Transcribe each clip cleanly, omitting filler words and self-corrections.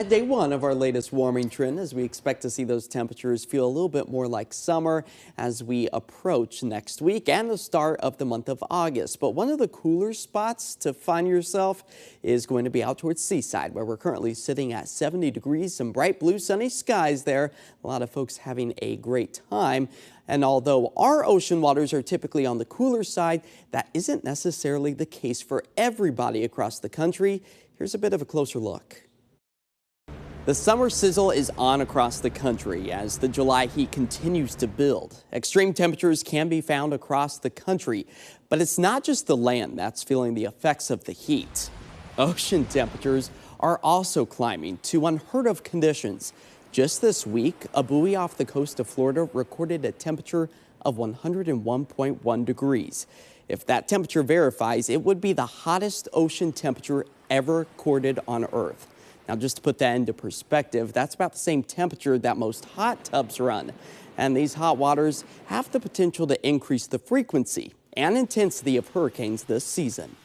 Day one of our latest warming trend, as we expect to see those temperatures feel a little bit more like summer as we approach next week and the start of the month of August. But one of the cooler spots to find yourself is going to be out towards Seaside, where we're currently sitting at 70 degrees, some bright blue sunny skies there. A lot of folks having a great time. And although our ocean waters are typically on the cooler side, that isn't necessarily the case for everybody across the country. Here's a bit of a closer look. The summer sizzle is on across the country as the July heat continues to build. Extreme temperatures can be found across the country, but it's not just the land that's feeling the effects of the heat. Ocean temperatures are also climbing to unheard of conditions. Just this week, a buoy off the coast of Florida recorded a temperature of 101.1 degrees. If that temperature verifies, it would be the hottest ocean temperature ever recorded on Earth. Now, just to put that into perspective, that's about the same temperature that most hot tubs run. And these hot waters have the potential to increase the frequency and intensity of hurricanes this season.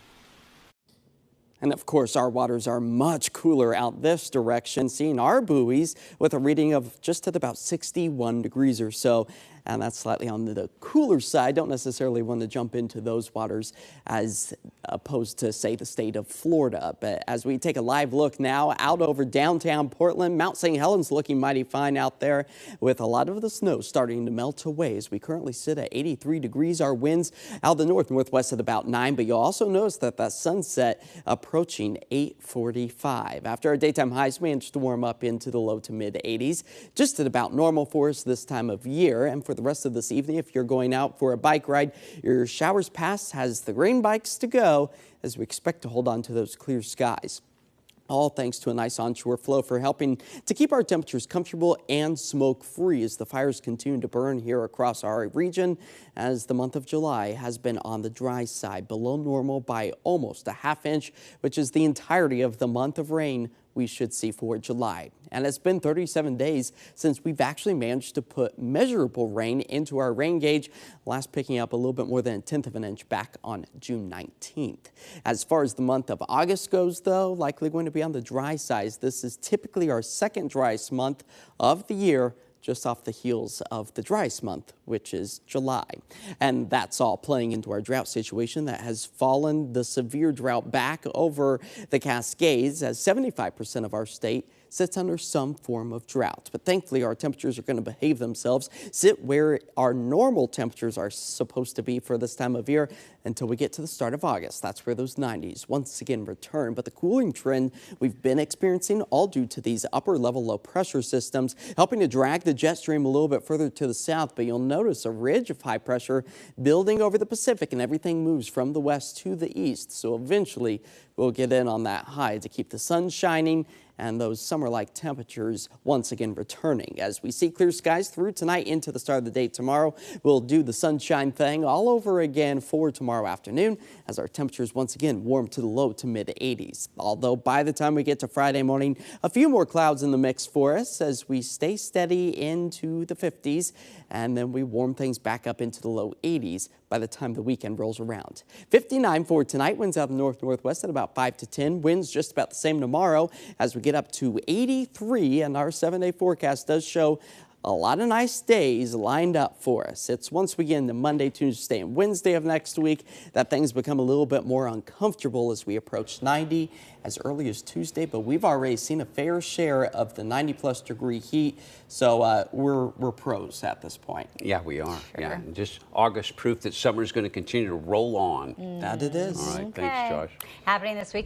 And of course, our waters are much cooler out this direction, seeing our buoys with a reading of just at about 61 degrees or so. And that's slightly on the cooler side. Don't necessarily want to jump into those waters as opposed to, say, the state of Florida. But as we take a live look now out over downtown Portland, Mount St. Helens looking mighty fine out there with a lot of the snow starting to melt away as we currently sit at 83 degrees. Our winds out the northwest at about 9, but you'll also notice that sunset approaching 8:45. After our daytime highs managed to warm up into the low to mid 80s, just at about normal for us this time of year. And for the rest of this evening, if you're going out for a bike ride, your showers past has the green bikes to go as we expect to hold on to those clear skies. All thanks to a nice onshore flow for helping to keep our temperatures comfortable and smoke-free as the fires continue to burn here across our region, as the month of July has been on the dry side, below normal by almost a half inch, which is the entirety of the month of rain we should see for July. And it's been 37 days since we've actually managed to put measurable rain into our rain gauge, last picking up a little bit more than 1/10 of an inch back on June 19th. As far as the month of August goes, though, likely going to be on the dry side. This is typically our second driest month of the year, just off the heels of the driest month, which is July. And that's all playing into our drought situation that has fallen the severe drought back over the Cascades, as 75% of our state sits under some form of drought. But thankfully, our temperatures are going to behave themselves, sit where our normal temperatures are supposed to be for this time of year until we get to the start of August. That's where those 90s once again return. But the cooling trend we've been experiencing, all due to these upper level low pressure systems, helping to drag the jet stream a little bit further to the south. But you'll notice a ridge of high pressure building over the Pacific, and everything moves from the west to the east. So eventually we'll get in on that high to keep the sun shining and those summer-like temperatures once again returning. As we see clear skies through tonight into the start of the day tomorrow, we'll do the sunshine thing all over again for tomorrow afternoon as our temperatures once again warm to the low to mid 80s. Although by the time we get to Friday morning, a few more clouds in the mix for us as we stay steady into the 50s, and then we warm things back up into the low 80s by the time the weekend rolls around. 59 for tonight, winds out of the northwest at about 5 to 10. Winds just about the same tomorrow as we get up to 83, and our 7-day forecast does show a lot of nice days lined up for us. It's once we get into Monday, Tuesday, and Wednesday of next week that things become a little bit more uncomfortable as we approach 90 as early as Tuesday, but we've already seen a fair share of the 90-plus degree heat, so we're pros at this point. Yeah, we are. Sure. Yeah, just August proof that summer is going to continue to roll on. That it is. All right, thanks, Josh. Happening this weekend.